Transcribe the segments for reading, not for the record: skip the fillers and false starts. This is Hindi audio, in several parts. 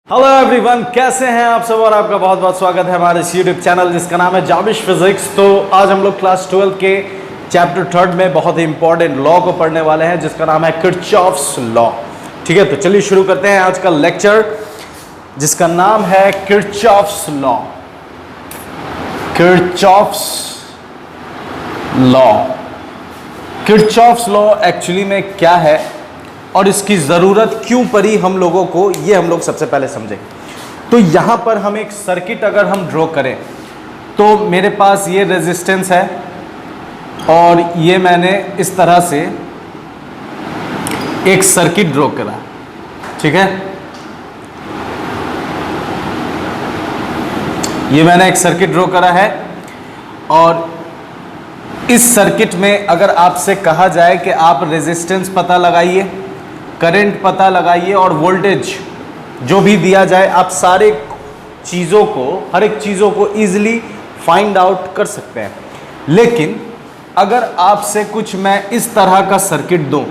हेलो एवरीवन, कैसे हैं आप सब। और आपका बहुत बहुत स्वागत है हमारे इस यूट्यूब चैनल जिसका नाम है जाबिश फिजिक्स। तो आज हम लोग क्लास 12 के चैप्टर 3 में बहुत ही इंपॉर्टेंट लॉ को पढ़ने वाले हैं जिसका नाम है किरचॉफ्स लॉ। ठीक है, तो चलिए शुरू करते हैं आज का लेक्चर जिसका नाम है Kirchhoff's law. Kirchhoff's law, Kirchhoff's law actually में क्या है और इसकी ज़रूरत क्यों पड़ी हम लोगों को, ये हम लोग सबसे पहले समझेंगे। तो यहाँ पर हम एक सर्किट अगर हम ड्रॉ करें तो मेरे पास ये रेजिस्टेंस है और ये मैंने इस तरह से एक सर्किट ड्रॉ करा। ठीक है, ये मैंने एक सर्किट ड्रॉ करा है और इस सर्किट में अगर आपसे कहा जाए कि आप रेजिस्टेंस पता लगाइए, करंट पता लगाइए और वोल्टेज जो भी दिया जाए, आप सारे चीज़ों को, हर एक चीज़ों को इजीली फाइंड आउट कर सकते हैं। लेकिन अगर आपसे कुछ मैं इस तरह का सर्किट दूं,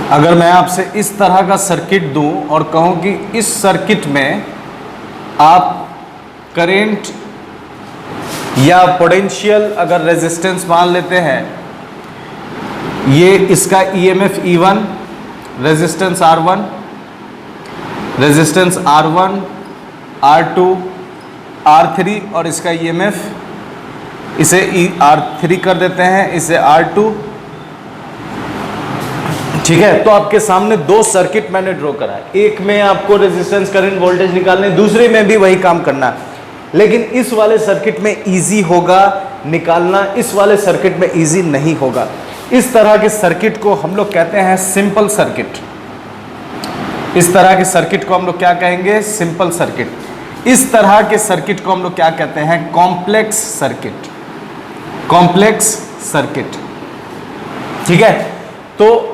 अगर मैं आपसे इस तरह का सर्किट दूं और कहूं कि इस सर्किट में आप करंट या पोटेंशियल अगर रेजिस्टेंस मान लेते हैं, ये इसका EMF E1, resistance R1, resistance R1, R2, R3 और इसका ईएमएफ इसे R3 कर देते हैं, इसे R2। ठीक है, तो आपके सामने दो सर्किट मैंने ड्रॉ करा है। एक में आपको रेजिस्टेंस, करंट, वोल्टेज निकालने, दूसरे में भी वही काम करना है। लेकिन इस वाले सर्किट में इजी होगा निकालना, इस वाले सर्किट में इजी नहीं होगा। इस तरह के सर्किट को हम लोग कहते हैं सिंपल सर्किट। इस तरह के सर्किट को हम लोग क्या कहेंगे? Simple circuit. इस तरह के सर्किट को हम लोग क्या कहते हैं? Complex circuit. Complex circuit. ठीक है, तो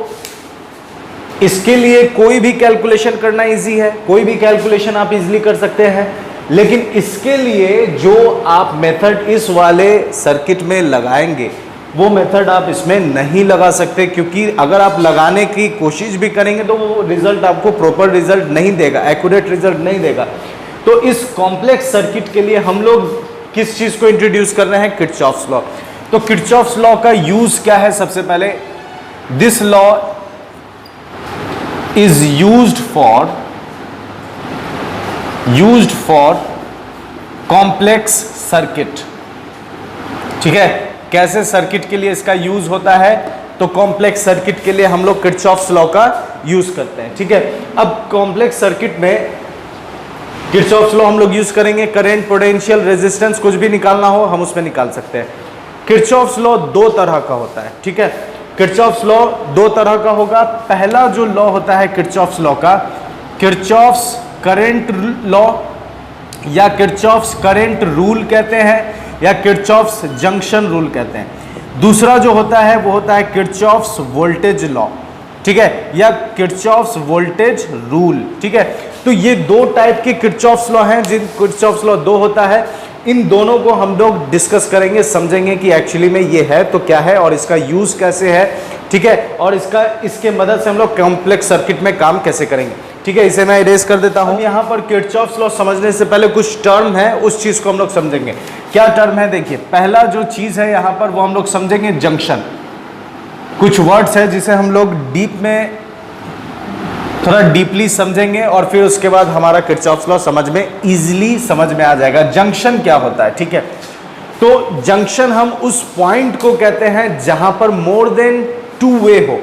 इसके लिए कोई भी कैलकुलेशन करना इजी है, कोई भी कैलकुलेशन आप इजीली कर सकते हैं। लेकिन इसके लिए जो आप मेथड इस वाले सर्किट में लगाएंगे वो मेथड आप इसमें नहीं लगा सकते, क्योंकि अगर आप लगाने की कोशिश भी करेंगे तो वो रिजल्ट आपको प्रॉपर रिजल्ट नहीं देगा, एक्यूरेट रिजल्ट नहीं देगा। तो इस कॉम्प्लेक्स सर्किट के लिए हम लोग किस चीज को इंट्रोड्यूस कर रहे हैं? Kirchhoff's law. तो किरचॉफ्स लॉ का यूज क्या है? सबसे पहले, this law is used for complex circuit। ठीक है, कैसे सर्किट के लिए इसका यूज होता है? तो कॉम्प्लेक्स सर्किट के लिए हम लोग किरचॉफ्स लॉ का यूज करते हैं। ठीक है, अब कॉम्प्लेक्स सर्किट में किरचॉफ्स लॉ हम लोग यूज करेंगे। करंट, पोटेंशियल, रेजिस्टेंस कुछ भी निकालना हो हम उसमें निकाल सकते हैं। किरचॉफ्स लॉ दो तरह का होता है। ठीक है, किरचॉफ्स लॉ दो तरह का होगा। पहला जो लॉ होता है किरचॉफ्स लॉ का, किरचॉफ्स करंट लॉ या किरचॉफ्स करंट रूल कहते हैं या किरचॉफ्स जंक्शन रूल कहते हैं। दूसरा जो होता है वो होता है किरचॉफ्स वोल्टेज लॉ। ठीक है, या किरचॉफ्स वोल्टेज रूल। ठीक है, तो ये दो टाइप के किरचॉफ्स लॉ हैं। जिन किरचॉफ्स लॉ दो होता है, इन दोनों को हम लोग डिस्कस करेंगे, समझेंगे कि एक्चुअली में ये है तो क्या है और इसका यूज कैसे है। ठीक है, और इसके मदद से हम लोग कॉम्प्लेक्स सर्किट में काम कैसे करेंगे। ठीक है, इसे मैं इरेज कर देता हूं। यहाँ पर किरचॉफ्स लॉ समझने से पहले कुछ टर्म है, उस चीज को हम लोग समझेंगे। क्या टर्म है? देखिए, पहला जो चीज है यहाँ पर वो हम लोग समझेंगे जंक्शन। कुछ वर्ड्स है जिसे हम लोग डीप में थोड़ा डीपली समझेंगे और फिर उसके बाद हमारा किरचॉफ्स लॉ समझ में इजीली समझ में आ जाएगा। जंक्शन क्या होता है? ठीक है, तो जंक्शन हम उस पॉइंट को कहते हैं जहां पर मोर देन टू वे हो,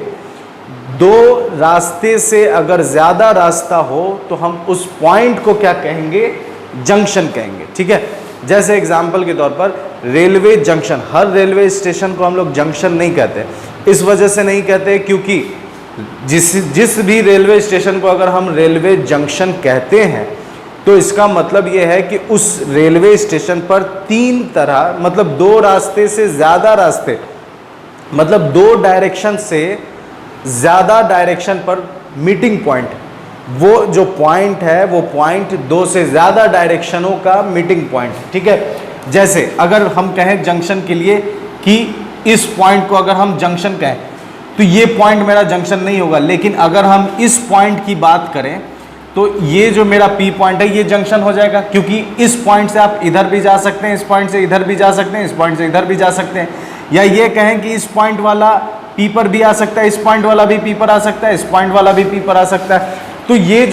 दो रास्ते से अगर ज्यादा रास्ता हो तो हम उस पॉइंट को क्या कहेंगे? जंक्शन कहेंगे। ठीक है, जैसे एग्जांपल के तौर पर रेलवे जंक्शन, हर रेलवे स्टेशन को हम लोग जंक्शन नहीं कहते। इस वजह से नहीं कहते क्योंकि जिस भी रेलवे स्टेशन को अगर हम रेलवे जंक्शन कहते हैं तो इसका मतलब यह है कि उस रेलवे स्टेशन पर तीन तरह, मतलब दो रास्ते से ज़्यादा रास्ते, मतलब दो डायरेक्शन से ज़्यादा डायरेक्शन पर मीटिंग पॉइंट वो जो पॉइंट है वो पॉइंट दो से ज्यादा डायरेक्शनों का मीटिंग पॉइंट है, ठीक है। जैसे अगर हम कहें जंक्शन के लिए कि इस पॉइंट को अगर हम जंक्शन कहें तो ये पॉइंट मेरा जंक्शन नहीं होगा, लेकिन अगर हम इस पॉइंट की बात करें तो ये जो मेरा P पॉइंट है ये जंक्शन हो जाएगा, क्योंकि इस पॉइंट से आप इधर भी जा सकते हैं, इस पॉइंट से इधर भी जा सकते हैं, इस पॉइंट से इधर भी जा सकते हैं, या ये कहें कि इस पॉइंट वाला P पर भी आ सकता है, इस पॉइंट वाला भी P पर आ सकता है, इस पॉइंट वाला भी P पर आ सकता है। तो ये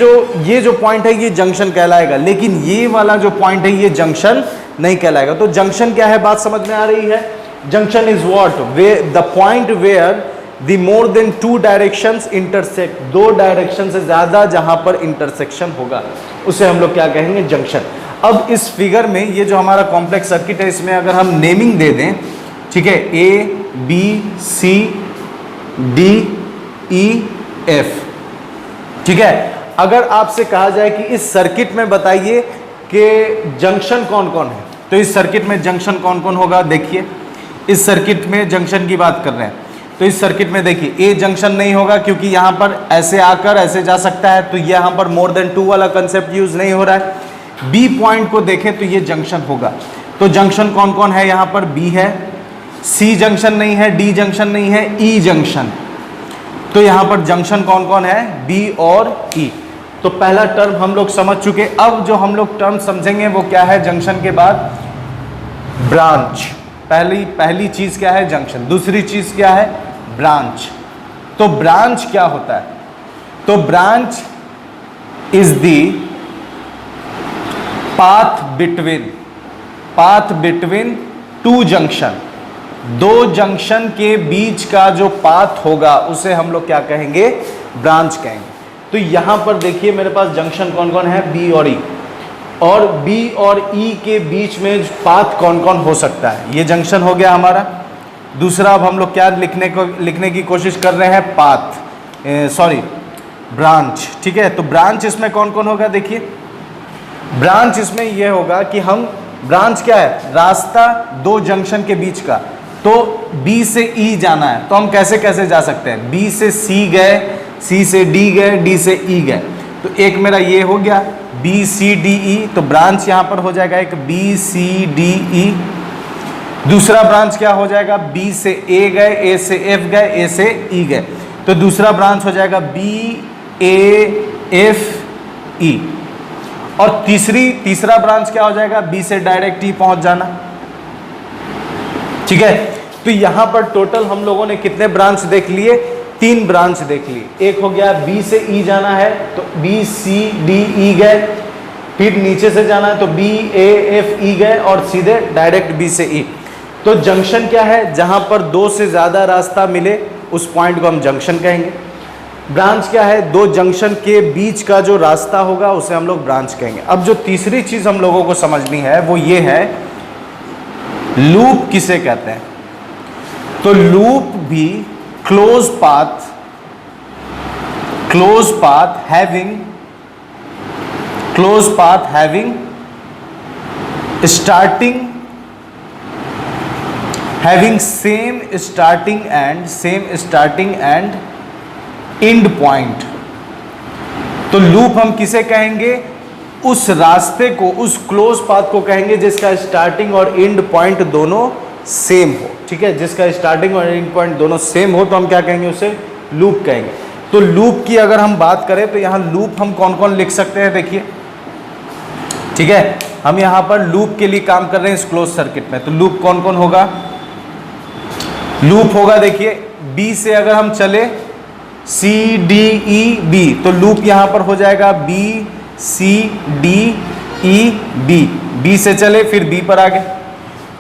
जो पॉइंट है ये जंक्शन कहलाएगा, लेकिन ये वाला जो पॉइंट है ये जंक्शन नहीं कहलाएगा। तो जंक्शन क्या है, बात समझ में आ रही है? Junction is what, way the point where the more than two directions intersect, दो डायरेक्शन से ज्यादा जहां पर इंटरसेक्शन होगा उसे हम लोग क्या कहेंगे, जंक्शन। अब इस फिगर में ये जो हमारा कॉम्प्लेक्स सर्किट है इसमें अगर हम नेमिंग दे दें, ठीक है, A, B, C, D, E, F, ठीक है। अगर आपसे कहा जाए कि इस सर्किट में बताइए कि जंक्शन कौन कौन है, तो इस सर्किट में जंक्शन कौन कौन होगा, देखिए इस सर्किट में जंक्शन की बात कर रहे हैं तो इस सर्किट में देखिए ए जंक्शन नहीं होगा, क्योंकि यहां पर ऐसे आकर ऐसे जा सकता है, तो यहां पर मोर देन टू वाला कंसेप्ट यूज नहीं हो रहा है। बी पॉइंट को देखें तो ये जंक्शन होगा, तो जंक्शन कौन कौन है, यहां पर बी है, सी जंक्शन नहीं है, डी जंक्शन नहीं है, ई जंक्शन। तो यहां पर जंक्शन कौन कौन है, बी और ई। तो पहला टर्म हम लोग समझ चुके। अब जो हम लोग टर्म समझेंगे वो क्या है, जंक्शन के बाद ब्रांच। पहली चीज क्या है, जंक्शन। दूसरी चीज क्या है, ब्रांच। तो ब्रांच क्या होता है, तो branch is the path between two junction, दो जंक्शन के बीच का जो पाथ होगा उसे हम लोग क्या कहेंगे, ब्रांच कहेंगे। तो यहां पर देखिए मेरे पास जंक्शन कौन कौन है, बी और ई, और बी और ई के बीच में पाथ कौन कौन हो सकता है, ये जंक्शन हो गया हमारा। दूसरा अब हम लोग क्या लिखने की कोशिश कर रहे हैं, ब्रांच, ठीक है। तो ब्रांच इसमें कौन कौन होगा, देखिए ब्रांच इसमें यह होगा कि हम, ब्रांच क्या है, रास्ता दो जंक्शन के बीच का। तो बी से ई जाना है तो हम कैसे कैसे जा सकते हैं, बी से सी गए, सी से डी गए, डी से ई गए। तो एक मेरा ये हो गया बी सी डी ई, तो ब्रांच यहां पर हो जाएगा एक बी सी डी ई। दूसरा ब्रांच क्या हो जाएगा, बी से ए गए, ए से एफ गए, ए से ई गए, तो दूसरा ब्रांच हो जाएगा बी ए एफ ई। और तीसरा ब्रांच क्या हो जाएगा, बी से डायरेक्ट ई पहुंच जाना, ठीक है। तो यहां पर टोटल हम लोगों ने कितने ब्रांच देख लिए, 3 ब्रांच देख लिए। एक हो गया बी से ई जाना है तो बी सी डी ई गए, फिर नीचे से जाना है तो बी ए एफ ई गए, और सीधे डायरेक्ट बी से ई। तो जंक्शन क्या है, जहां पर दो से ज्यादा रास्ता मिले उस पॉइंट को हम जंक्शन कहेंगे। ब्रांच क्या है, दो जंक्शन के बीच का जो रास्ता होगा उसे हम लोग ब्रांच कहेंगे। अब जो तीसरी चीज हम लोगों को समझनी है वो ये है, लूप किसे कहते हैं। तो लूप भी close path having same starting and and point. तो लूप हम किसे कहेंगे, उस रास्ते को, उस क्लोज पाथ को कहेंगे जिसका स्टार्टिंग और एंड पॉइंट दोनों सेम हो, ठीक है। जिसका स्टार्टिंग और एंड पॉइंट दोनों सेम हो तो हम क्या कहेंगे, उसे लूप कहेंगे। तो लूप की अगर हम बात करें तो यहां लूप हम कौन कौन लिख सकते हैं, देखिए, ठीक है। हम यहां पर लूप के लिए काम कर रहे हैं इस क्लोज सर्किट में। तो लूप कौन कौन होगा, लूप होगा, देखिए बी से अगर हम चले, सी डी ई बी, तो लूप यहां पर हो जाएगा B C D E B. B से चले फिर बी पर आ गए।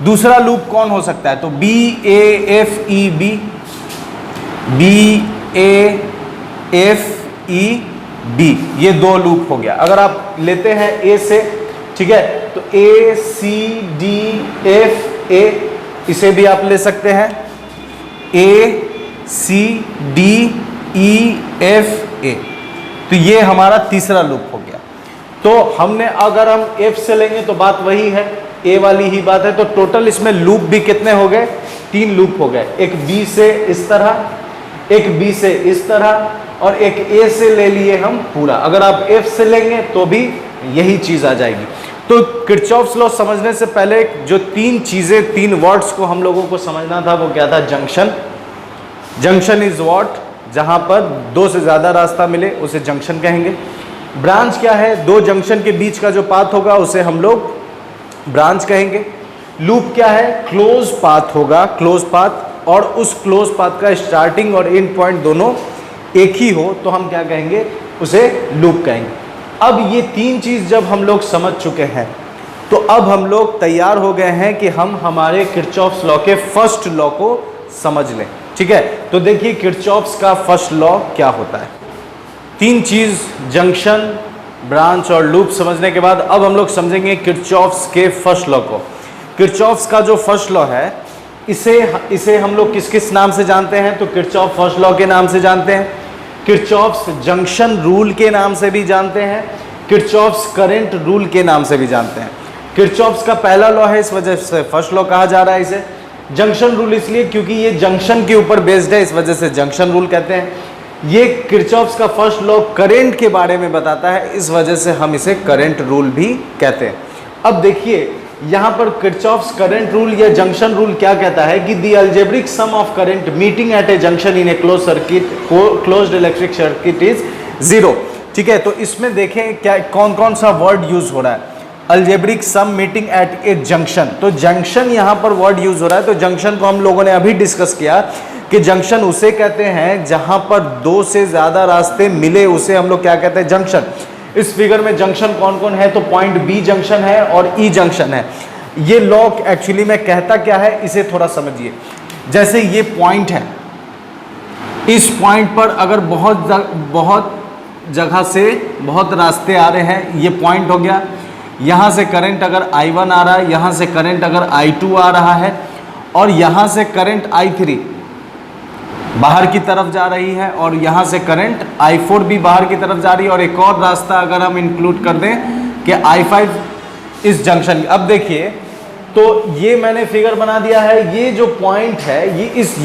दूसरा लूप कौन हो सकता है, तो B A F E B, B A F E B, ये 2 लूप हो गया। अगर आप लेते हैं ए से, ठीक है, तो ए सी डी एफ ए, इसे भी आप ले सकते हैं, ए सी डी ई एफ ए। तो ये हमारा तीसरा लूप हो गया। तो हमने, अगर हम एफ से लेंगे तो बात वही है, ए वाली ही बात है। तो टोटल इसमें लूप भी कितने हो गए, 3 लूप हो गए। एक बी से इस तरह, एक बी से इस तरह, और एक ए से ले लिए हम पूरा, अगर आप एफ से लेंगे तो भी यही चीज आ जाएगी। तो किरचॉफ्स लॉ समझने से पहले जो तीन चीजें, तीन वर्ड्स को हम लोगों को समझना था वो क्या था? जंक्शन। Junction is what? जहां पर दो से ज्यादा रास्ता मिले उसे जंक्शन कहेंगे। ब्रांच क्या है? दो जंक्शन के बीच का जो पाथ होगा उसे हम लोग ब्रांच कहेंगे। लूप क्या है? क्लोज पाथ होगा, क्लोज पाथ, और उस क्लोज पाथ का स्टार्टिंग और एंड पॉइंट दोनों एक ही हो तो हम क्या कहेंगे? उसे लूप कहेंगे। अब ये तीन चीज जब हम लोग समझ चुके हैं तो अब हम लोग तैयार हो गए हैं कि हम हमारे किरचॉफ्स लॉ के फर्स्ट लॉ को समझ लें। ठीक है, तो देखिए किरचॉफ्स का फर्स्ट लॉ क्या होता है। तीन चीज, जंक्शन, ब्रांच और लूप समझने के बाद अब हम लोग समझेंगे किरचॉफ्स के फर्स्ट लॉ को। किरचॉफ्स का जो फर्स्ट लॉ है इसे हम लोग किस किस नाम से जानते हैं? तो किरचॉफ फर्स्ट लॉ के नाम से जानते हैं, किरचॉफ्स जंक्शन रूल के नाम से भी जानते हैं, किरचॉफ्स करंट रूल के नाम से भी जानते हैं। किरचॉफ्स का पहला लॉ है, इस वजह से फर्स्ट लॉ कहा जा रहा है इसे। जंक्शन रूल इसलिए क्योंकि ये जंक्शन के ऊपर बेस्ड है, इस वजह से जंक्शन रूल कहते हैं। ये किरचॉफ्स का फर्स्ट लॉ करंट के बारे में बताता है, इस वजह से हम इसे करंट रूल भी कहते हैं। अब देखिए यहाँ पर किरचॉफ्स करंट रूल या जंक्शन रूल क्या कहता है कि the algebraic sum of current meeting at a junction in a close circuit, closed electric circuit is zero. ठीक है, तो इसमें देखें क्या कौन कौन सा वर्ड यूज हो रहा है। Algebraic sum meeting at a junction, तो जंक्शन यहाँ पर वर्ड यूज हो रहा है। तो जंक्शन को हम लोगों ने अभी डिस्कस किया कि जंक्शन उसे कहते हैं जहां पर दो से ज्यादा रास्ते मिले, उसे हम लोग क्या कहते हैं? जंक्शन। इस फिगर में जंक्शन कौन कौन है? तो पॉइंट बी जंक्शन है और ई जंक्शन है। ये लॉ एक्चुअली में कहता क्या है इसे थोड़ा समझिए। जैसे ये पॉइंट है, इस पॉइंट पर अगर बहुत जगह से बहुत रास्ते आ रहे हैं, ये पॉइंट हो गया। यहाँ से करंट अगर I1 आ रहा है, यहाँ से करंट अगर I2 आ रहा है, और यहाँ से करंट I3 बाहर की तरफ जा रही है, और यहाँ से करंट I4 भी बाहर की तरफ जा रही है, और एक और रास्ता अगर हम इंक्लूड कर दें कि I5 इस जंक्शन। अब देखिए, तो ये मैंने फिगर बना दिया है। ये जो पॉइंट है, इस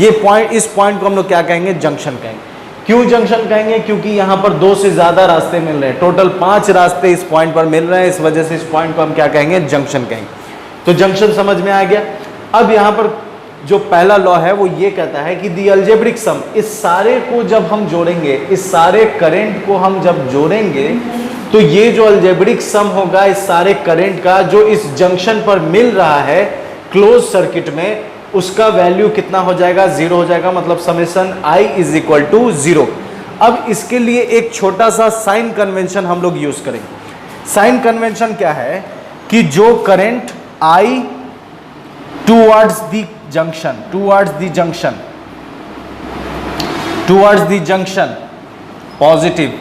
पॉइंट को हम लोग क्या कहेंगे? जंक्शन कहेंगे। क्यों जंक्शन कहेंगे? क्योंकि यहाँ पर दो से ज्यादा रास्ते मिल रहे हैं, टोटल 5 रास्ते इस पॉइंट पर मिल रहे हैं, इस वजह से इस पॉइंट को हम क्या कहेंगे? जंक्शन कहेंगे। तो जंक्शन समझ में आ गया। अब यहाँ पर जो पहला लॉ है वो ये कहता है कि दी अलजेब्रिक सम, इस सारे को जब हम जोड़ेंगे, इस सारे करंट को हम जब जोड़ेंगे तो ये जो अलजेब्रिक सम होगा इस सारे करंट का जो इस जंक्शन पर मिल रहा है क्लोज सर्किट में, उसका वैल्यू कितना हो जाएगा? 0 हो जाएगा। मतलब summation I is equal to 0। अब इसके लिए एक छोटा सा साइन कन्वेंशन हम लोग यूज करेंगे। साइन कन्वेंशन क्या है कि जो current I towards the junction positive,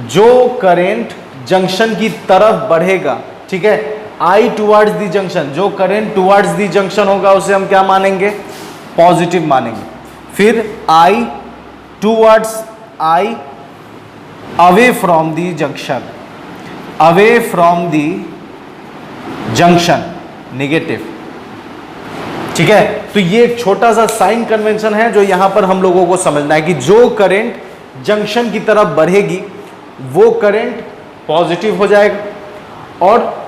जो करंट जंक्शन की तरफ बढ़ेगा, ठीक है, I टूवर्ड्स द जंक्शन, जो करंट टूवर्ड्स द जंक्शन होगा उसे हम क्या मानेंगे? पॉजिटिव मानेंगे। फिर I away from the junction, negative. ठीक है, तो ये एक छोटा सा साइन कन्वेंशन है जो यहां पर हम लोगों को समझना है कि जो करंट जंक्शन की तरफ बढ़ेगी वो करंट पॉजिटिव हो जाएगा, और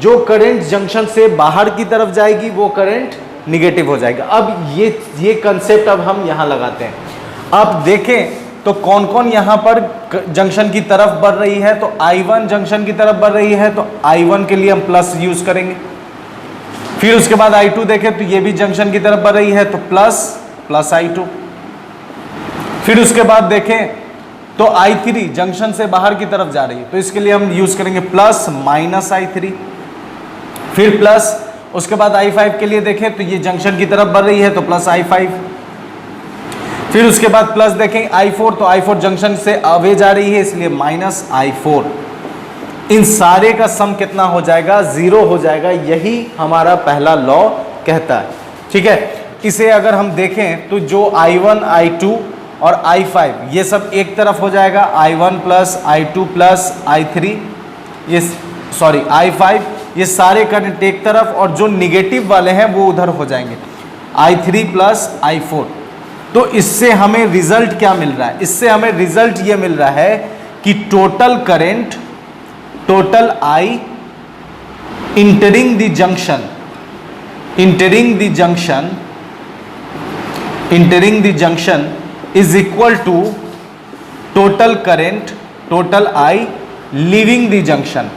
जो करंट जंक्शन से बाहर की तरफ जाएगी वो करंट निगेटिव हो जाएगा। अब ये कंसेप्ट अब हम यहां लगाते हैं। आप देखें तो कौन कौन यहां पर जंक्शन की तरफ बढ़ रही है। तो I1 जंक्शन की तरफ बढ़ रही है, तो I1 के लिए हम प्लस यूज करेंगे। फिर उसके बाद I2 देखें तो ये भी जंक्शन की तरफ बढ़ रही है, तो प्लस I2। फिर उसके बाद देखें तो I3 जंक्शन से बाहर की तरफ जा रही है, तो इसके लिए हम यूज करेंगे प्लस माइनस I3। फिर प्लस, उसके बाद I5 के लिए देखें तो ये जंक्शन की तरफ बढ़ रही है, तो प्लस I5। फिर उसके बाद प्लस देखें I4, तो I4 जंक्शन से अवे जा रही है, इसलिए माइनस I4। इन सारे का सम कितना हो जाएगा? 0 हो जाएगा। यही हमारा पहला लॉ कहता है। ठीक है, इसे अगर हम देखें तो जो I1, I2 और I5 ये सब एक तरफ हो जाएगा, I1 plus I2 plus I3, I5, ये सारे करंट एक तरफ, और जो निगेटिव वाले हैं वो उधर हो जाएंगे, I3 प्लस I4। तो इससे हमें रिजल्ट क्या मिल रहा है? इससे हमें रिजल्ट ये मिल रहा है कि total current, total I entering the junction, entering the junction is equal to total current, total I leaving the junction,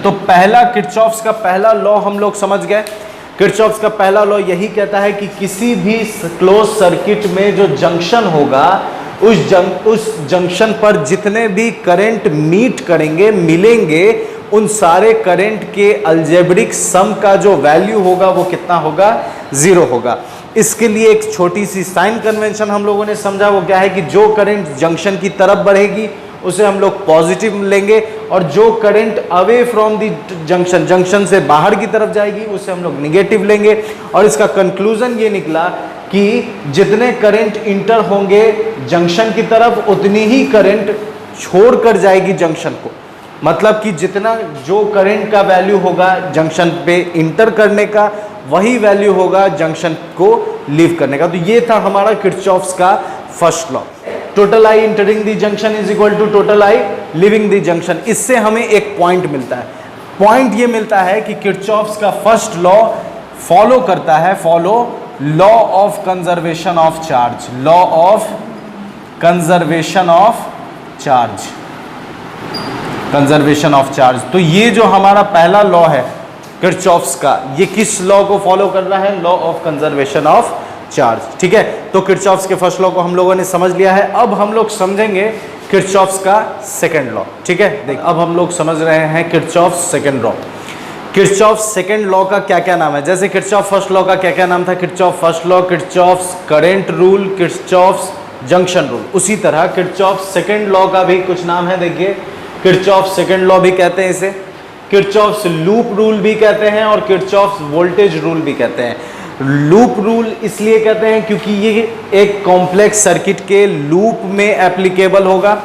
तो पहला किरचॉफ्स का पहला लॉ हम लोग समझ गए। किरचॉफ्स का पहला लॉ यही कहता है कि किसी भी क्लोज सर्किट में जो जंक्शन होगा उस जंक्शन पर जितने भी करंट मीट करेंगे, मिलेंगे, उन सारे करंट के अलजेब्रिक सम का जो वैल्यू होगा वो कितना होगा? 0 होगा। इसके लिए एक छोटी सी साइन कन्वेंशन हम लोगों ने समझा, वो क्या है कि जो करंट जंक्शन की तरफ बढ़ेगी उसे हम लोग पॉजिटिव लेंगे, और जो current away from the junction, junction से बाहर की तरफ जाएगी, उसे हम लोग निगेटिव लेंगे। और इसका कंक्लूजन ये निकला कि जितने करंट इंटर होंगे जंक्शन की तरफ, उतनी ही करंट छोड़कर जाएगी जंक्शन को। मतलब कि जितना जो करंट का वैल्यू होगा जंक्शन पे इंटर करने का, वही वैल्यू होगा जंक्शन को लीव करने का। तो ये था हमारा किरचॉफ्स का first law, total I entering the junction is equal to total I leaving the junction. इससे हमें एक पॉइंट मिलता है। पॉइंट ये मिलता है कि किरचॉफ्स का फर्स्ट लॉ फॉलो करता है, follow law of conservation of charge, law of conservation of charge, conservation of charge. तो ये जो हमारा पहला लॉ है किरचॉफ्स का, ये किस लॉ को फॉलो कर रहा है? Law of conservation of charge. ठीक है, तो किरचॉफ्स के फर्स्ट लॉ को हम लोगों ने समझ लिया है। अब हम लोग समझेंगे किरचॉफ्स का सेकंड लॉ। ठीक है, देख अब हम लोग समझ रहे हैं Kirchhoff's second law. Kirchhoff's second law का क्या क्या नाम है? जैसे किरचॉफ फर्स्ट लॉ का क्या क्या नाम था? Kirchhoff first law, Kirchhoff's current rule, Kirchhoff's junction rule. उसी तरह किरचॉफ सेकंड लॉ का भी कुछ नाम है। देखिए, किरचॉफ सेकंड लॉ भी कहते हैं इसे, किरचॉफ्स लूप रूल भी कहते हैं, और किरचॉफ्स वोल्टेज रूल भी कहते हैं। लूप रूल इसलिए कहते हैं क्योंकि ये एक कॉम्प्लेक्स सर्किट के लूप में एप्लीकेबल होगा,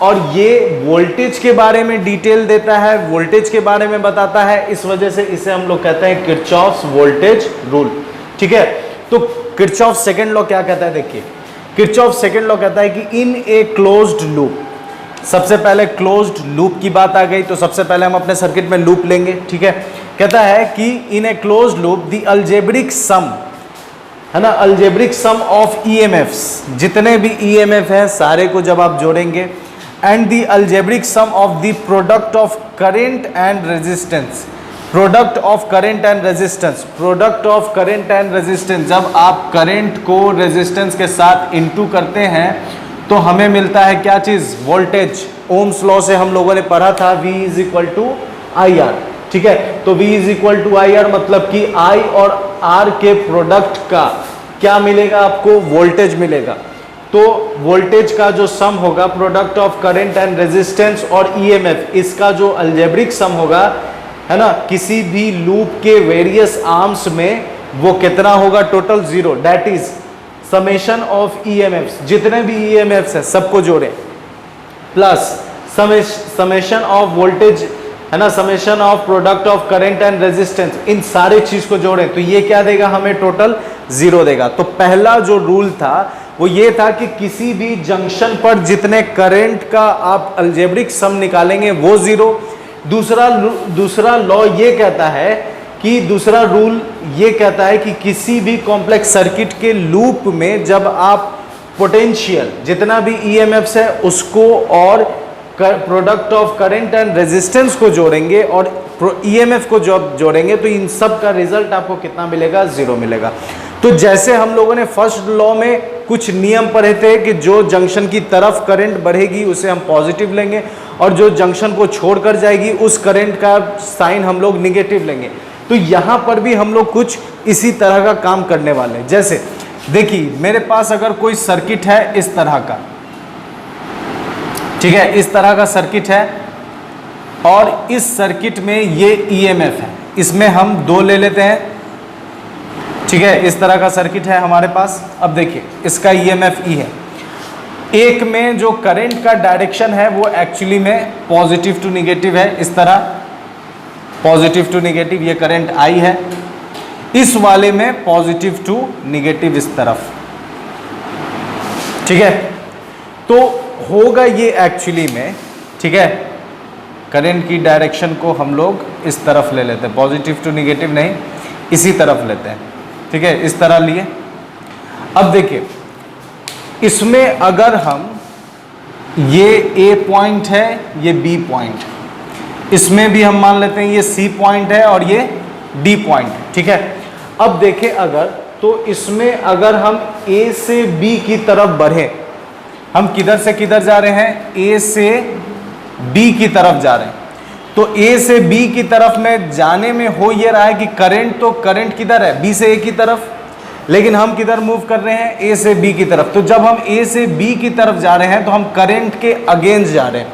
और ये वोल्टेज के बारे में डिटेल देता है, वोल्टेज के बारे में बताता है। इस वजह से इसे हम लोग कहते हैं किरचॉफ्स वोल्टेज रूल। ठीक है, तो किरचॉफ सेकंड लॉ क्या कहता है? देखिए, किरचॉफ सेकंड लॉ कहता है कि इन ए क्लोज्ड लूप, सबसे पहले क्लोज्ड लूप की बात आ गई, तो सबसे पहले हम अपने सर्किट में लूप लेंगे। ठीक है, कहता है कि in a closed loop the algebraic sum, है ना, अलजेब्रिक सम ऑफ ईएमएफ्स, जितने भी ईएमएफ हैं सारे को जब आप जोड़ेंगे, and the algebraic sum of the product of current and resistance, product of current and resistance, product of current and resistance, जब आप करंट को रेजिस्टेंस के साथ इनटू करते हैं तो हमें मिलता है क्या चीज? वोल्टेज। ओम्स लॉ से हम लोगों ने पढ़ा था V is equal to I R. ठीक है, तो V is equal to I R मतलब कि I और R के प्रोडक्ट का क्या मिलेगा आपको? वोल्टेज मिलेगा। तो वोल्टेज का जो सम होगा, product of current and resistance और EMF, इसका जो अलजेब्रिक सम होगा, है ना, किसी भी लूप के वेरियस आर्म्स में वो कितना होगा? Total 0। That is summation of EMFs, जितने भी ईएमएफ्स है सबको जोड़े, प्लस समेशन ऑफ वोल्टेज, है ना, summation of product of current and resistance, इन सारे चीज को जोड़े तो ये क्या देगा? हमें टोटल 0 देगा। तो पहला जो रूल था वो ये था कि किसी भी जंक्शन पर जितने करंट का आप अलजेब्रिक सम निकालेंगे वो 0। दूसरा लॉ ये कहता है कि, दूसरा रूल ये कहता है कि किसी भी कॉम्प्लेक्स सर्किट के लूप में जब आप पोटेंशियल, जितना भी ईएमएफ्स है उसको, और product of current and resistance को जोड़ेंगे और ईएमएफ को जब जोड़ेंगे तो इन सब का रिजल्ट आपको कितना मिलेगा? 0 मिलेगा। तो जैसे हम लोगों ने फर्स्ट लॉ में कुछ नियम पढ़े थे कि जो जंक्शन की तरफ करंट बढ़ेगी उसे हम पॉजिटिव लेंगे, और जो जंक्शन को छोड़कर जाएगी उस करंट का साइन हम लोग निगेटिव लेंगे। तो यहां पर भी हम लोग कुछ इसी तरह का काम करने वाले हैं। जैसे देखिए, मेरे पास अगर कोई सर्किट है इस तरह का, ठीक है, इस तरह का सर्किट है, और इस सर्किट में ये ईएमएफ है, इसमें हम 2 ले लेते हैं। ठीक है, इस तरह का सर्किट है हमारे पास। अब देखिए, इसका ईएमएफ ई है। एक में जो करंट का डायरेक्शन है वो एक्चुअली में पॉजिटिव टू निगेटिव है, इस तरह पॉजिटिव टू निगेटिव, ये करंट आई है। इस वाले में पॉजिटिव टू निगेटिव इस तरफ, ठीक है। तो होगा ये एक्चुअली में, ठीक है, करंट की डायरेक्शन को हम लोग इस तरफ ले लेते हैं, पॉजिटिव टू निगेटिव नहीं, इसी तरफ लेते हैं, ठीक है, इस तरह लिए। अब देखिए इसमें अगर हम, ये ए पॉइंट है, ये बी पॉइंट, इसमें भी हम मान लेते हैं ये सी पॉइंट है और ये डी पॉइंट है, ठीक है। अब देखें अगर, तो इसमें अगर हम ए से बी की तरफ बढ़े, हम किधर से किधर जा रहे हैं, ए से बी की तरफ जा रहे हैं, तो ए से बी की तरफ में जाने में हो ये रहा है कि करंट, तो करंट किधर है, बी से ए की तरफ, लेकिन हम किधर मूव कर रहे हैं, ए से बी की तरफ। तो जब हम ए से बी की तरफ जा रहे हैं तो हम करंट के अगेंस्ट जा रहे हैं,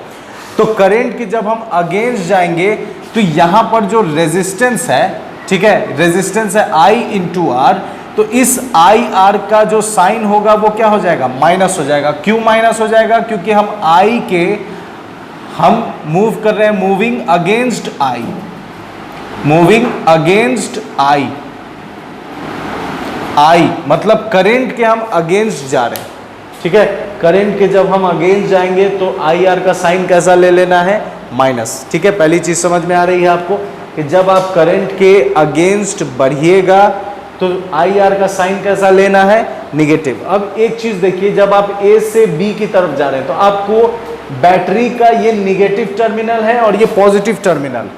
तो करंट की जब हम अगेंस्ट जाएंगे तो यहां पर जो रेजिस्टेंस है, ठीक है, रेजिस्टेंस है आई इंटू आर, तो इस आई आर का जो साइन होगा वो क्या हो जाएगा, माइनस हो जाएगा। क्यों माइनस हो जाएगा, क्योंकि हम मूव कर रहे हैं, moving against I, moving against I, आई मतलब करंट के हम अगेंस्ट जा रहे हैं, ठीक है। करंट के जब हम अगेंस्ट जाएंगे तो आई आर का साइन कैसा ले लेना है, माइनस, ठीक है। पहली चीज समझ में आ रही है आपको कि जब आप करंट के अगेंस्ट बढ़िएगा तो आई आर का साइन कैसा लेना है, निगेटिव। अब एक चीज देखिए, जब आप ए से बी की तरफ जा रहे हैं तो आपको बैटरी का ये निगेटिव टर्मिनल है और ये पॉजिटिव टर्मिनल,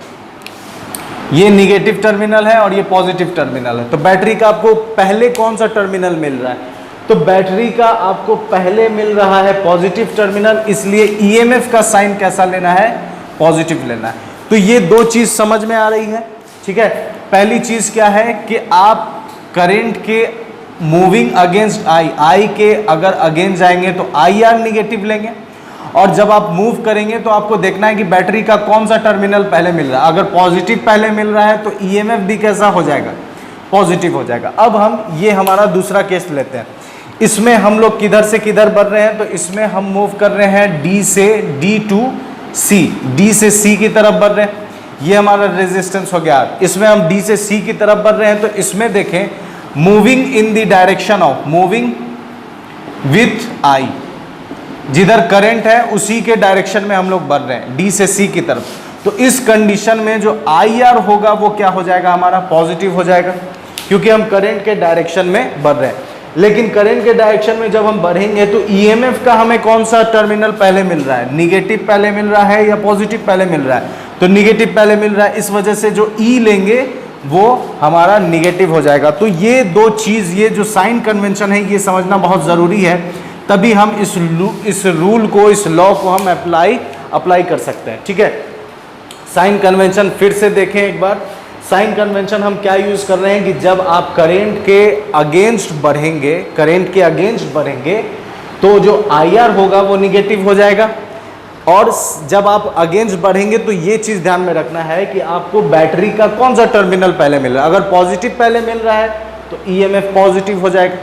ये निगेटिव टर्मिनल है और ये पॉजिटिव टर्मिनल है। तो बैटरी का आपको पहले कौन सा टर्मिनल मिल रहा है, तो बैटरी का आपको पहले मिल रहा है पॉजिटिव टर्मिनल, इसलिए ईएमएफ का साइन कैसा लेना है, पॉजिटिव लेना है। तो ये दो चीज समझ में आ रही है, ठीक है। पहली चीज क्या है कि आप करंट के मूविंग अगेंस्ट आई के अगर अगेंस्ट जाएंगे तो आई आर निगेटिव लेंगे, और जब आप मूव करेंगे तो आपको देखना है कि बैटरी का कौन सा टर्मिनल पहले मिल रहा है। अगर पॉजिटिव पहले मिल रहा है तो ईएमएफ भी कैसा हो जाएगा, पॉजिटिव हो जाएगा। अब हम ये हमारा दूसरा केस लेते हैं, इसमें हम लोग किधर से किधर बढ़ रहे हैं, तो इसमें हम मूव कर रहे हैं डी से डी टू सी, डी से सी की तरफ बढ़ रहे हैं, ये हमारा रेजिस्टेंस हो गया। इसमें हम डी से सी की तरफ बढ़ रहे हैं, तो इसमें देखें moving in the direction of, moving with I, जिधर करंट है उसी के डायरेक्शन में हम लोग बढ़ रहे हैं, डी से सी की तरफ। तो इस कंडीशन में जो आई आर होगा वो क्या हो जाएगा, हमारा पॉजिटिव हो जाएगा, क्योंकि हम करंट के डायरेक्शन में बढ़ रहे हैं। लेकिन करंट के डायरेक्शन में जब हम बढ़ेंगे तो ईएमएफ का हमें कौन सा टर्मिनल पहले मिल रहा है, निगेटिव पहले मिल रहा है या पॉजिटिव पहले मिल रहा है, तो निगेटिव पहले मिल रहा है। इस वजह से जो ई लेंगे वो हमारा निगेटिव हो जाएगा। तो ये दो चीज, ये जो साइन कन्वेंशन है ये समझना बहुत जरूरी है, तभी हम इस रूल को, इस लॉ को हम अप्लाई कर सकते हैं, ठीक है। साइन कन्वेंशन फिर से देखें एक बार। साइन कन्वेंशन हम क्या यूज कर रहे हैं कि जब आप करंट के अगेंस्ट बढ़ेंगे, करंट के अगेंस्ट बढ़ेंगे तो जो आई आर होगा वो निगेटिव हो जाएगा, और जब आप अगेंस्ट बढ़ेंगे तो ये चीज ध्यान में रखना है कि आपको बैटरी का कौन सा टर्मिनल पहले मिल रहा है। अगर पॉजिटिव पहले मिल रहा है तो ईएमएफ पॉजिटिव हो जाएगा,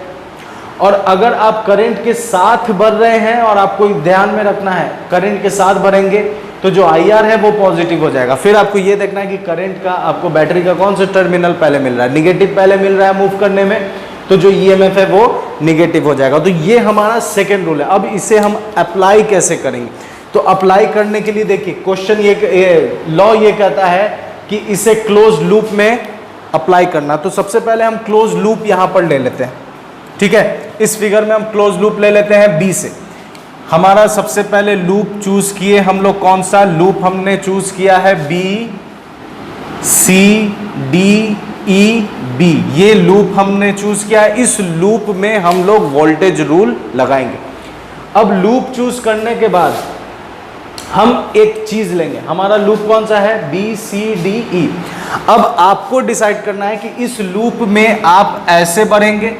और अगर आप करंट के साथ बढ़ रहे हैं, और आपको ध्यान में रखना है करंट के साथ बढ़ेंगे तो जो आई आर है वो पॉजिटिव हो जाएगा। फिर आपको ये देखना है कि करंट का, आपको बैटरी का कौन सा टर्मिनल पहले मिल रहा है, निगेटिव पहले मिल रहा है मूव करने में, तो जो ईएमएफ है वो निगेटिव हो जाएगा। तो ये हमारा सेकेंड रूल है। अब इसे हम अप्लाई कैसे करेंगे, तो अप्लाई करने के लिए देखिए क्वेश्चन, ये लॉ ये कहता है कि इसे क्लोज लूप में अप्लाई करना। तो सबसे पहले हम क्लोज लूप यहां पर ले लेते हैं, ठीक है। इस फिगर में हम क्लोज लूप ले लेते हैं बी से। हमारा सबसे पहले लूप चूज किए हम लोग, कौन सा लूप हमने चूज किया है, B C D E B, ये लूप हमने चूज किया है। इस लूप में हम लोग वोल्टेज रूल लगाएंगे। अब लूप चूज करने के बाद हम एक चीज लेंगे, हमारा लूप कौन सा है, बी सी डी ई। अब आपको डिसाइड करना है कि इस लूप में आप ऐसे बढ़ेंगे,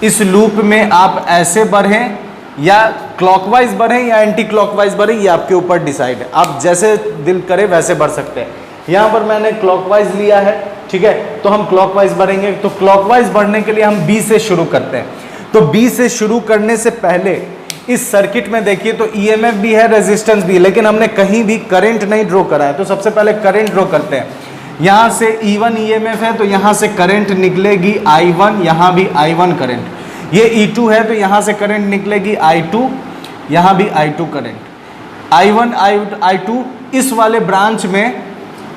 इस लूप में आप ऐसे बढ़ें, या क्लॉकवाइज बढ़ें या एंटी क्लॉकवाइज बढ़ें, ये आपके ऊपर डिसाइड है। आप जैसे दिल करे वैसे बढ़ सकते हैं। यहाँ पर मैंने क्लॉकवाइज लिया है, ठीक है, तो हम क्लॉकवाइज बढ़ेंगे। तो क्लॉकवाइज बढ़ने के लिए हम बी से शुरू करते हैं। तो बी से शुरू करने से पहले इस सर्किट में देखिए तो ईएमएफ भी है, रेजिस्टेंस भी है, लेकिन हमने कहीं भी करंट नहीं ड्रॉ करा है। तो सबसे पहले करंट ड्रॉ करते हैं। यहां से E1 EMF है तो यहां से करंट निकलेगी I1, यहां भी I1 करंट। ये E2 है तो यहां से करंट निकलेगी I2, यहां भी I2 करंट। I1 I2 इस वाले ब्रांच में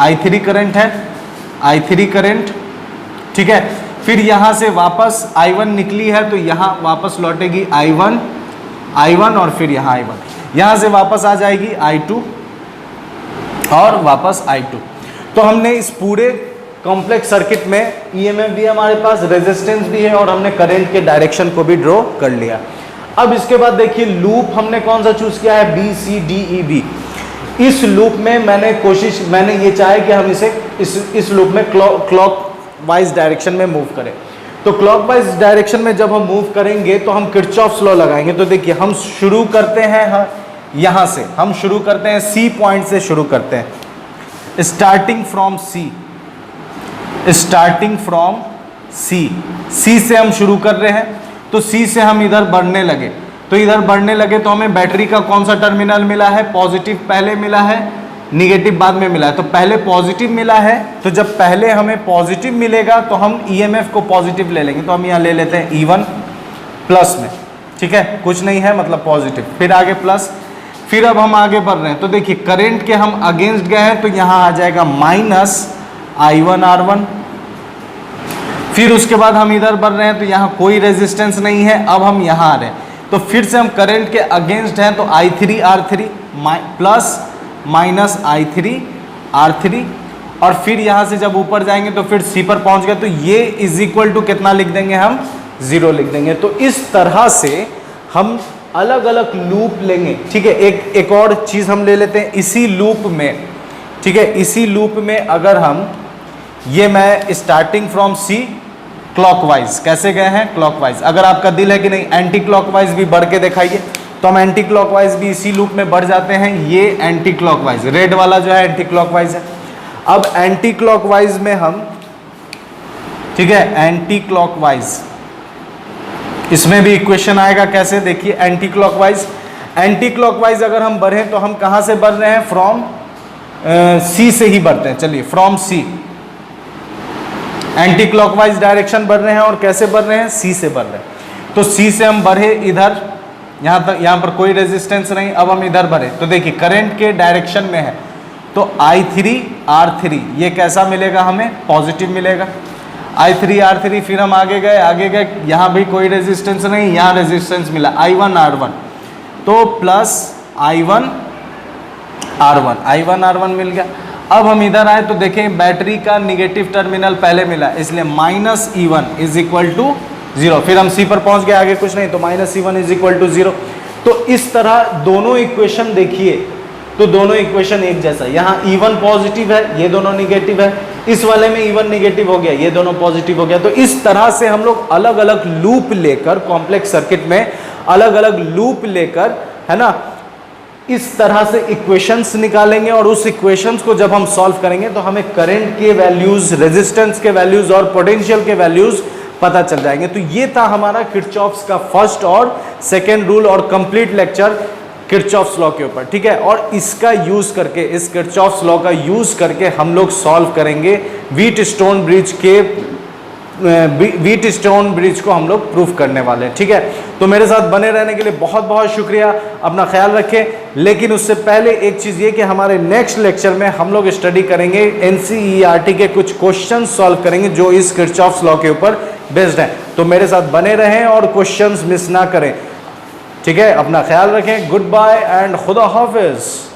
I3 करंट है, I3 करंट, ठीक है। फिर यहां से वापस I1 निकली है तो यहां वापस लौटेगी I1 और फिर यहां I1, यहां से वापस आ जाएगी I2 और वापस I2। तो हमने इस पूरे कॉम्प्लेक्स सर्किट में EMF भी हमारे पास, रेजिस्टेंस भी है और हमने करंट के डायरेक्शन को भी ड्रॉ कर लिया। अब इसके बाद देखिए लूप हमने कौन सा चूज किया है, BCDEB। इस लूप में मैंने ये चाहा कि हम इसे इस लूप में क्लॉक वाइज डायरेक्शन में मूव करें। तो क्लॉकवाइज डायरेक्शन में जब हम मूव करेंगे तो हम किरचॉफ्स लॉ लगाएंगे। तो देखिए हम शुरू करते हैं यहां से, हम शुरू करते हैं C पॉइंट से शुरू करते हैं, स्टार्टिंग फ्रॉम C से हम शुरू कर रहे हैं। तो C से हम इधर बढ़ने लगे, तो हमें बैटरी का कौन सा टर्मिनल मिला है, पॉजिटिव पहले मिला है, निगेटिव बाद में मिला है। तो पहले पॉजिटिव मिला है, तो जब पहले हमें पॉजिटिव मिलेगा तो हम EMF को पॉजिटिव ले लेंगे। तो हम यहाँ ले लेते हैं E1 प्लस में, ठीक है, कुछ नहीं है मतलब पॉजिटिव, फिर आगे प्लस, फिर अब हम आगे बढ़ रहे हैं। तो देखिए करंट के हम अगेंस्ट गए हैं तो यहाँ आ जाएगा माइनस I1R1। फिर उसके बाद हम इधर बढ़ रहे हैं तो यहाँ कोई रेजिस्टेंस नहीं है, अब हम यहाँ आ रहे हैं तो फिर से हम करंट के अगेंस्ट हैं तो I3R3 प्लस माइनस I3R3 और फिर यहाँ से जब ऊपर जाएंगे तो फिर C पर पहुँच गए तो ये इज इक्वल टू कितना लिख देंगे हम, 0 लिख देंगे। तो इस तरह से हम अलग अलग लूप लेंगे, ठीक है। एक और चीज़ हम ले लेते हैं इसी लूप में, ठीक है। इसी लूप में अगर हम ये मैं स्टार्टिंग फ्रॉम C क्लॉकवाइज, कैसे गए हैं क्लॉकवाइज, अगर आपका दिल है कि नहीं एंटी क्लॉकवाइज भी बढ़ के दिखाइए तो हम एंटी क्लॉकवाइज भी इसी लूप में बढ़ जाते हैं। ये एंटी क्लॉकवाइज, रेड वाला जो है एंटी क्लॉकवाइज है। अब एंटी क्लॉकवाइज में हम, ठीक है, एंटी क्लॉकवाइज इसमें भी इक्वेशन आएगा कैसे, देखिए एंटी क्लॉकवाइज अगर हम बढ़े तो हम कहां से बढ़ रहे हैं, फ्रॉम C से ही बढ़ते हैं। चलिए from C, anti clockwise direction बढ़ रहे हैं और कैसे बढ़ रहे हैं, C से बढ़ रहे हैं। तो C से हम बढ़े इधर, यहाँ पर कोई रेजिस्टेंस नहीं, अब हम इधर बढ़े तो देखिए करंट के डायरेक्शन में है तो I3R3 ये कैसा मिलेगा हमें, पॉजिटिव मिलेगा। I3R3 फिर हम आगे गए, यहाँ भी कोई रेजिस्टेंस नहीं, यहाँ रेजिस्टेंस मिला I1R1 तो प्लस I1R1 मिल गया। अब हम इधर आए तो देखें बैटरी का निगेटिव टर्मिनल पहले मिला इसलिए minus E1 is equal to 0, फिर हम C पर पहुंच गए, आगे कुछ नहीं तो minus E1 is equal to 0। तो इस तरह दोनों इक्वेशन देखिए तो दोनों इक्वेशन एक जैसा, यहाँ E1 पॉजिटिव है, ये दोनों निगेटिव है, इस वाले में E1 निगेटिव हो गया, ये दोनों पॉजिटिव हो गया। तो इस तरह से हम लोग अलग अलग लूप लेकर, कॉम्प्लेक्स सर्किट में अलग अलग लूप लेकर, है ना, इस तरह से इक्वेशंस निकालेंगे और उस इक्वेशंस को जब हम सॉल्व करेंगे तो हमें करंट के वैल्यूज, रेजिस्टेंस के वैल्यूज और पोटेंशियल के वैल्यूज पता चल जाएंगे। तो ये था हमारा किरचॉफ्स का फर्स्ट और सेकेंड रूल और कंप्लीट लेक्चर किरचॉफ्स लॉ के ऊपर, ठीक है। और इसका यूज करके, इस किरचॉफ्स लॉ का यूज करके हम लोग सॉल्व करेंगे व्हीट स्टोन ब्रिज को हम लोग प्रूफ करने वाले हैं, ठीक है। तो मेरे साथ बने रहने के लिए बहुत बहुत शुक्रिया, अपना ख्याल रखें। लेकिन उससे पहले एक चीज़ ये कि हमारे नेक्स्ट लेक्चर में हम लोग स्टडी करेंगे NCERT के कुछ क्वेश्चन सॉल्व करेंगे जो इस किरचॉफ्स लॉ के ऊपर बेस्ड हैं। तो मेरे साथ बने रहें और क्वेश्चंस मिस ना करें, ठीक है। अपना ख्याल रखें, गुड बाय एंड खुदा हाफिज।